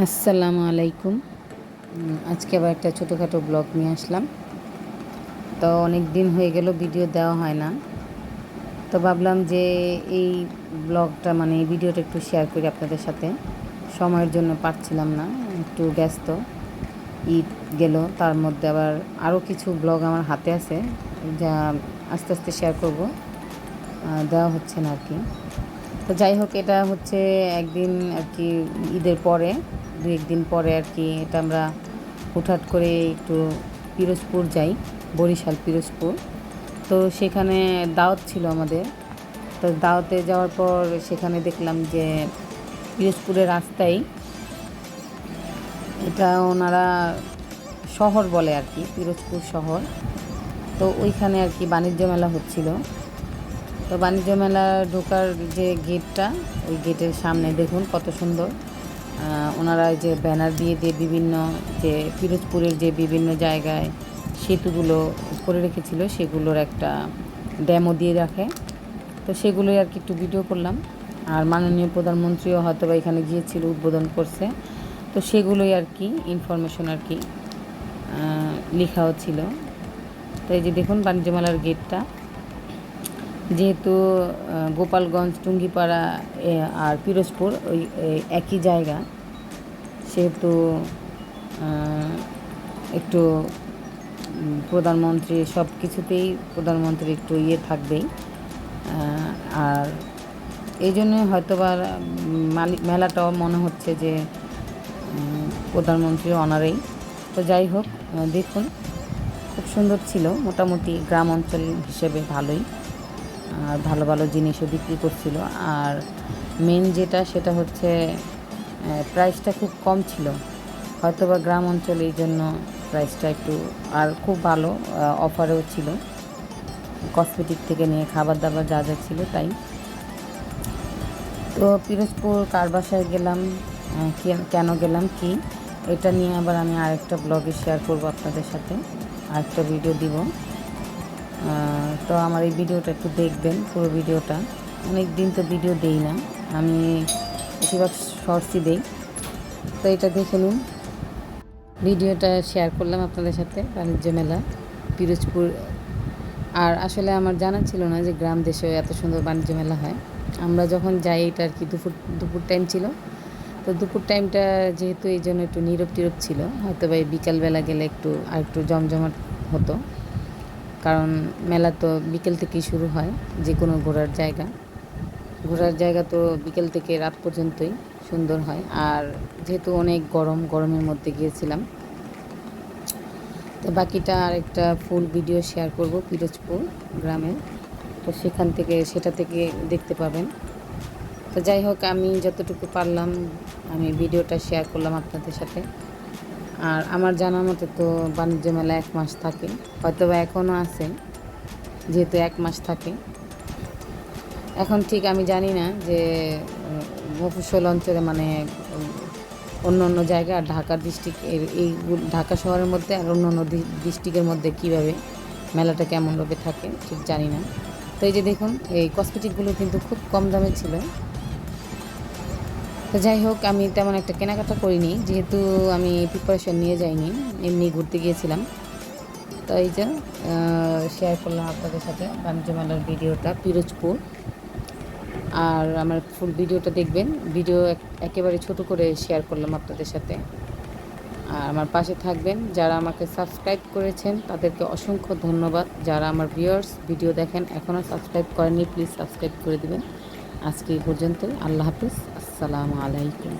আসসালামু আলাইকুম। আজকে আবার একটা ছোটোখাটো ব্লগ নিয়ে আসলাম। তো অনেক দিন হয়ে গেল ভিডিও দেওয়া হয় না, তো ভাবলাম যে এই ব্লগটা মানে এই ভিডিওটা একটু শেয়ার করি আপনাদের সাথে। সময়ের জন্য পারছিলাম না, একটু ব্যস্ত। ঈদ গেল, তার মধ্যে আবার আরও কিছু ব্লগ আমার হাতে আছে যা আস্তে আস্তে শেয়ার করব, দেওয়া হচ্ছে না আর কি। তো যাই হোক, এটা হচ্ছে একদিন আর কি ঈদের পরে, দু একদিন পরে আর কি, এটা আমরা হুটহাট করে একটু পিরোজপুর যাই, বরিশাল পিরোজপুর। তো সেখানে দাওয়াত ছিল আমাদের। তো দাওয়াতে যাওয়ার পর সেখানে দেখলাম যে পিরোজপুরের রাস্তায়, এটা ওনারা শহর বলে আর কি, পিরোজপুর শহর। তো ওইখানে আর কি বাণিজ্য মেলা হচ্ছিল। তো বাণিজ্য মেলা ঢোকার যে গেটটা, ওই গেটের সামনে দেখুন কত সুন্দর ওনারা যে ব্যানার দিয়ে দিয়ে বিভিন্ন যে পিরোজপুরের যে বিভিন্ন জায়গায় সেতুগুলো করে রেখেছিল, সেগুলোর একটা ডেমো দিয়ে রাখে। তো সেগুলোই আর কি একটু ভিডিও করলাম। আর মাননীয় প্রধানমন্ত্রীও হয়তো বা এখানে গিয়েছিল, উদ্বোধন করছে। তো সেগুলোই আর কি ইনফরমেশন আর কি লেখাও ছিল। তো এই যে দেখুন বাণিজ্য মেলার গেটটা, যেহেতু গোপালগঞ্জ, টুঙ্গিপাড়া আর পিরোজপুর ওই একই জায়গা, সেহেতু একটু প্রধানমন্ত্রী সব কিছুতেই প্রধানমন্ত্রী একটু থাকবেই। আর এই জন্যই হয়তো বা মেলাটাও মনে হচ্ছে যে প্রধানমন্ত্রীর অনারেই। তো যাই হোক, দেখুন খুব সুন্দর ছিল, মোটামুটি গ্রাম অঞ্চল হিসেবে ভালোই। আর ভালো ভালো জিনিসও বিক্রি করছিল। আর মেন যেটা, সেটা হচ্ছে প্রাইসটা খুব কম ছিল, হয়তো বা গ্রাম অঞ্চলে এই জন্য প্রাইসটা একটু, আর খুব ভালো অফারেও ছিল, কসমেটিক থেকে নিয়ে খাবার দাবার যা যা ছিল তাই। তো পিরোজপুর কার বাসায় গেলাম, কেন গেলাম, কি, এটা নিয়ে আবার আমি আরেকটা ব্লগে শেয়ার করব আপনাদের সাথে, আরেকটা ভিডিও দিব। তো আমার এই ভিডিওটা একটু দেখবেন, পুরো ভিডিওটা। অনেক দিন তো ভিডিও দেই না, আমি বেশিরভাগ শর্টসই দেই। তো এটা দেখে নিন, ভিডিওটা শেয়ার করলাম আপনাদের সাথে, বাণিজ্য মেলা পিরোজপুর। আর আসলে আমার জানা ছিল না যে গ্রাম দেশেও এত সুন্দর বাণিজ্য মেলা হয়। আমরা যখন যাই, এটা আর কি দুপুর টাইম ছিল। তো দুপুর টাইমটা যেহেতু এই জন্য একটু নীরব টিরব ছিল, হয়তো বা বিকালবেলা গেলে আর একটু জমজমাট হতো, কারণ মেলা তো বিকেল থেকেই শুরু হয়। যে কোনো ঘোরার জায়গা তো বিকেল থেকে রাত পর্যন্তই সুন্দর হয়। আর যেহেতু অনেক গরমের মধ্যে গিয়েছিলাম। তো বাকিটা আরেকটা ফুল ভিডিও শেয়ার করব পিরোজপুর গ্রামের, তো সেটা থেকে দেখতে পাবেন। তো যাই হোক, আমি যতটুকু পারলাম আমি ভিডিওটা শেয়ার করলাম আপনাদের সাথে। আর আমার জানা মতে তো বাণিজ্য মেলা 1 মাস থাকে, হয়তো বা এখনও আছে, যেহেতু 1 মাস থাকে। এখন ঠিক আমি জানি না যে মফস্বল অঞ্চলে মানে অন্য অন্য জায়গা, আর ঢাকা ডিস্ট্রিক্ট, এই ঢাকা শহরের মধ্যে আর অন্য অন্য ডিস্ট্রিক্টের মধ্যে কীভাবে মেলাটা কেমনভাবে থাকে ঠিক জানি না। তো এই যে দেখুন, এই কসমেটিকগুলো কিন্তু খুব কম দামে ছিল। তো যাই হোক, আমি তেমন একটা কেনাকাটা করিনি, যেহেতু আমি প্রিপারেশন নিয়ে যাইনি, এমনি ঘুরতে গিয়েছিলাম। তো এই যে শেয়ার করলাম আপনাদের সাথে বাণিজ্য মেলার ভিডিওটা পিরোজপুর। আর আমার ফুল ভিডিওটা দেখবেন, ভিডিও একেবারে ছোট করে শেয়ার করলাম আপনাদের সাথে। আর আমার পাশে থাকবেন, যারা আমাকে সাবস্ক্রাইব করেছেন তাদেরকে অসংখ্য ধন্যবাদ। যারা আমার ভিউয়ার্স ভিডিও দেখেন এখনও সাবস্ক্রাইব করেননি, প্লিজ সাবস্ক্রাইব করে দেবেন। আজকে এই পর্যন্তই, আল্লাহ হাফিজ, আসসালামু আলাইকুম।